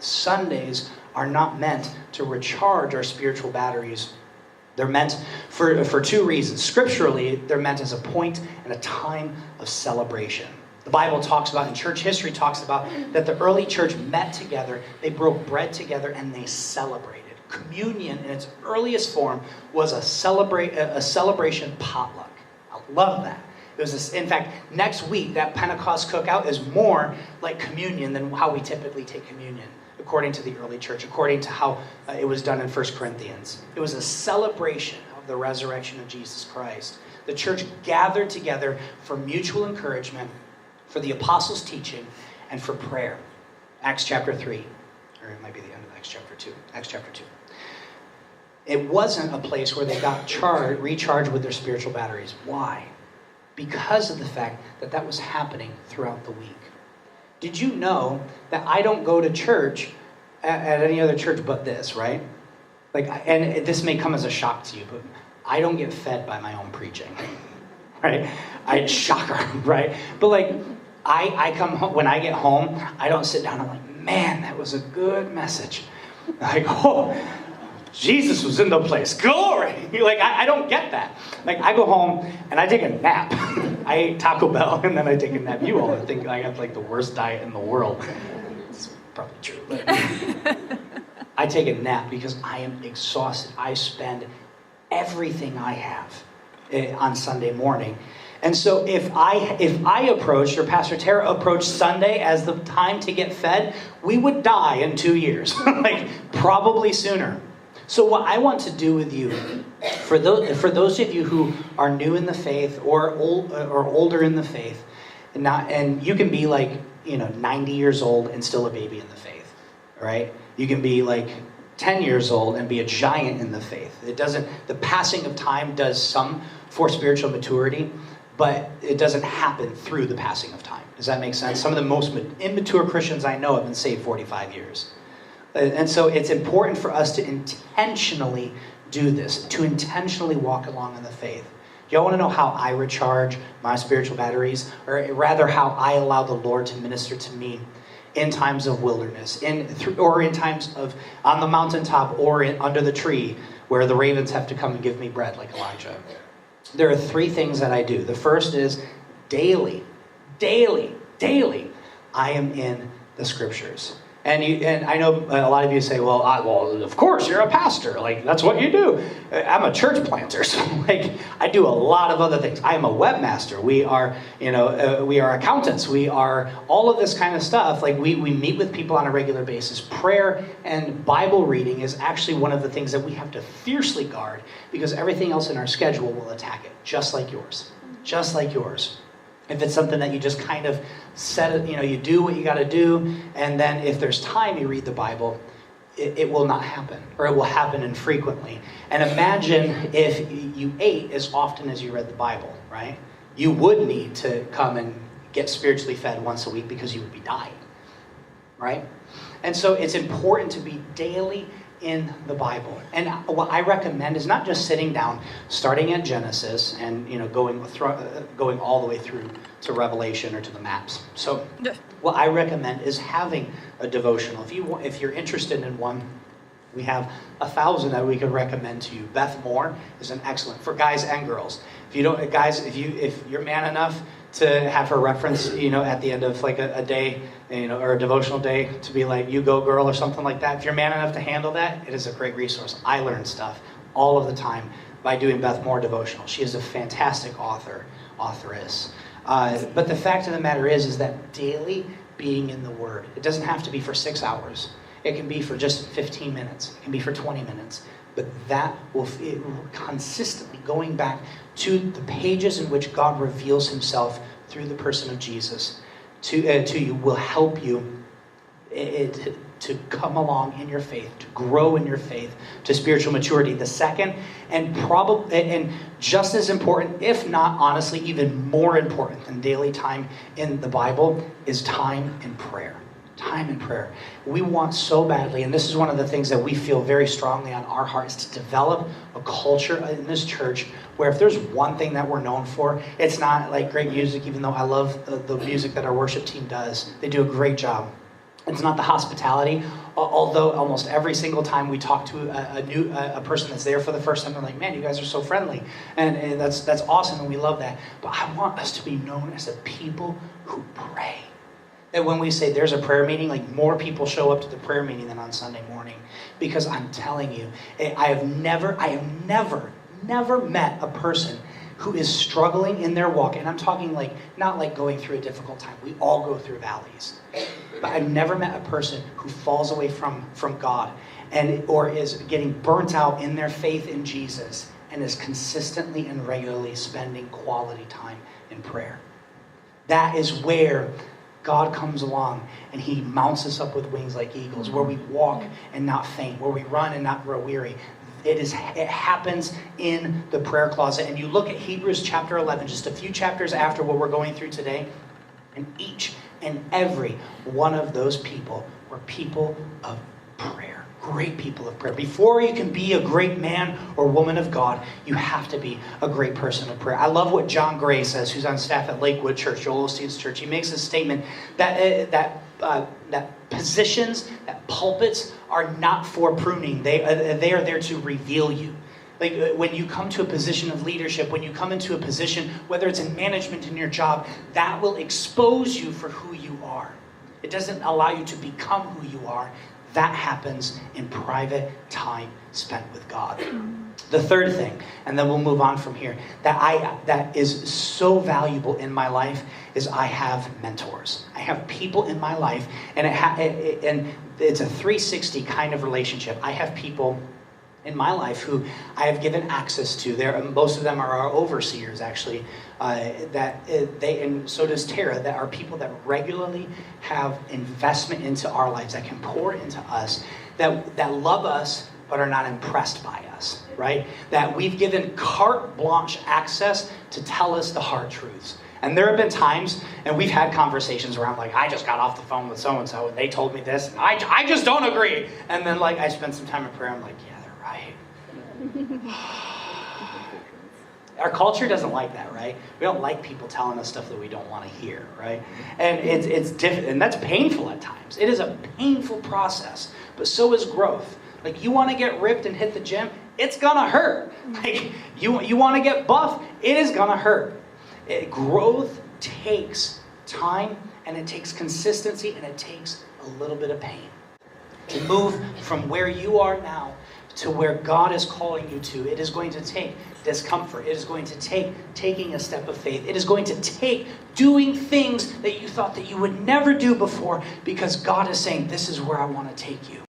Sundays are not meant to recharge our spiritual batteries. They're meant for two reasons. Scripturally, they're meant as a point and a time of celebration. The Bible talks about, and church history talks about, that the early church met together, they broke bread together, and they celebrated. Communion, in its earliest form, was a celebration potluck. I love that. It was in fact, next week, that Pentecost cookout is more like communion than how we typically take communion, according to the early church, according to how it was done in 1 Corinthians. It was a celebration of the resurrection of Jesus Christ. The church gathered together for mutual encouragement, for the apostles' teaching, and for prayer. Acts chapter 3, or it might be the end of Acts chapter 2. Acts chapter 2. It wasn't a place where they got recharged with their spiritual batteries. Why? Because of the fact that that was happening throughout the week. Did you know that I don't go to church at any other church but this, right? And this may come as a shock to you, but I don't get fed by my own preaching, right? Shocker, right? But I come home, when I get home, I don't sit down and I'm like, man, that was a good message. Oh, Jesus was in the place. Glory! I don't get that. I go home and I take a nap. I ate Taco Bell and then I take a nap. You all think I have the worst diet in the world. It's probably true. But I take a nap because I am exhausted. I spend everything I have on Sunday morning. And so if I approached, or Pastor Tara approached Sunday as the time to get fed, we would die in 2 years. Probably sooner. So what I want to do with you, for those of you who are new in the faith or older in the faith, and you can be 90 years old and still a baby in the faith, right? You can be 10 years old and be a giant in the faith. The passing of time does some for spiritual maturity, but it doesn't happen through the passing of time. Does that make sense? Some of the most immature Christians I know have been saved 45 years. And so it's important for us to intentionally do this, to intentionally walk along in the faith. Y'all want to know how I recharge my spiritual batteries? Or rather, how I allow the Lord to minister to me in times of wilderness, or in times of on the mountaintop, or under the tree where the ravens have to come and give me bread like Elijah. There are 3 things that I do. The first is daily, I am in the scriptures. And I know a lot of you say, well, of course, you're a pastor. That's what you do. I'm a church planter. So, I do a lot of other things. I am a webmaster. We are accountants. We are all of this kind of stuff. We meet with people on a regular basis. Prayer and Bible reading is actually one of the things that we have to fiercely guard, because everything else in our schedule will attack it, just like yours. Just like yours. If it's something that you just kind of set it, you do what you got to do, and then if there's time you read the Bible, it will not happen, or it will happen infrequently. And imagine if you ate as often as you read the Bible, right? You would need to come and get spiritually fed once a week because you would be dying, right? And so it's important to be daily in the Bible. And what I recommend is not just sitting down, starting at Genesis and going all the way through to Revelation or to the maps. So what I recommend is having a devotional. If you're interested in one, we have 1,000 that we could recommend to you. Beth Moore is an excellent, for guys and girls. If you're man enough to have her reference, at the end of a day, or a devotional day, to be you go girl or something like that. If you're man enough to handle that, it is a great resource. I learn stuff all of the time by doing Beth Moore devotional. She is a fantastic authoress. But the fact of the matter is that daily being in the Word, it doesn't have to be for 6 hours. It can be for just 15 minutes. It can be for 20 minutes. But that will consistently going back to the pages in which God reveals himself through the person of Jesus to you will help you to come along in your faith, to grow in your faith, to spiritual maturity. The second, and just as important, if not honestly even more important than daily time in the Bible, is time in prayer. Time in prayer. We want so badly, and this is one of the things that we feel very strongly on our hearts, to develop a culture in this church where if there's one thing that we're known for, it's not great music, even though I love the music that our worship team does. They do a great job. It's not the hospitality, although almost every single time we talk to a person that's there for the first time, they're like, man, you guys are so friendly. And that's awesome, and we love that. But I want us to be known as a people who pray. That when we say there's a prayer meeting, like more people show up to the prayer meeting than on Sunday morning. Because I'm telling you, I have never met a person who is struggling in their walk. And I'm talking like, not like going through a difficult time. We all go through valleys. But I've never met a person who falls away from God or is getting burnt out in their faith in Jesus and is consistently and regularly spending quality time in prayer. That is where God comes along and he mounts us up with wings like eagles, where we walk and not faint, where we run and not grow weary. It happens in the prayer closet. And you look at Hebrews chapter 11, just a few chapters after what we're going through today, and each and every one of those people were people of prayer. Great people of prayer. Before you can be a great man or woman of God, you have to be a great person of prayer. I love what John Gray says, who's on staff at Lakewood Church, Joel Osteen's church. He makes a statement that positions, that pulpits are not for pruning. They are there to reveal you. Like when you come to a position of leadership, when you come into a position, whether it's in management in your job, that will expose you for who you are. It doesn't allow you to become who you are. That happens in private time spent with God. The third thing, and then we'll move on from here, that is so valuable in my life is I have mentors. I have people in my life, and it's a 360 kind of relationship. I have people in my life who I have given access to. Most of them are our overseers, actually. And so does Tara, that are people that regularly have investment into our lives, that can pour into us, that love us but are not impressed by us, right? That we've given carte blanche access to tell us the hard truths. And there have been times, and we've had conversations where I'm like, I just got off the phone with so-and-so, and they told me this, and I just don't agree. And then I spend some time in prayer, I'm like, yeah, they're right. Our culture doesn't like that, right? We don't like people telling us stuff that we don't want to hear, right? And it's different, and that's painful at times. It is a painful process, but so is growth. Like, you want to get ripped and hit the gym, it's gonna hurt. Like, you want to get buff, it is gonna hurt. Growth takes time, and it takes consistency, and it takes a little bit of pain. To move from where you are now to where God is calling you to, it is going to take discomfort. It is going to take taking a step of faith. It is going to take doing things that you thought that you would never do before, because God is saying, this is where I want to take you.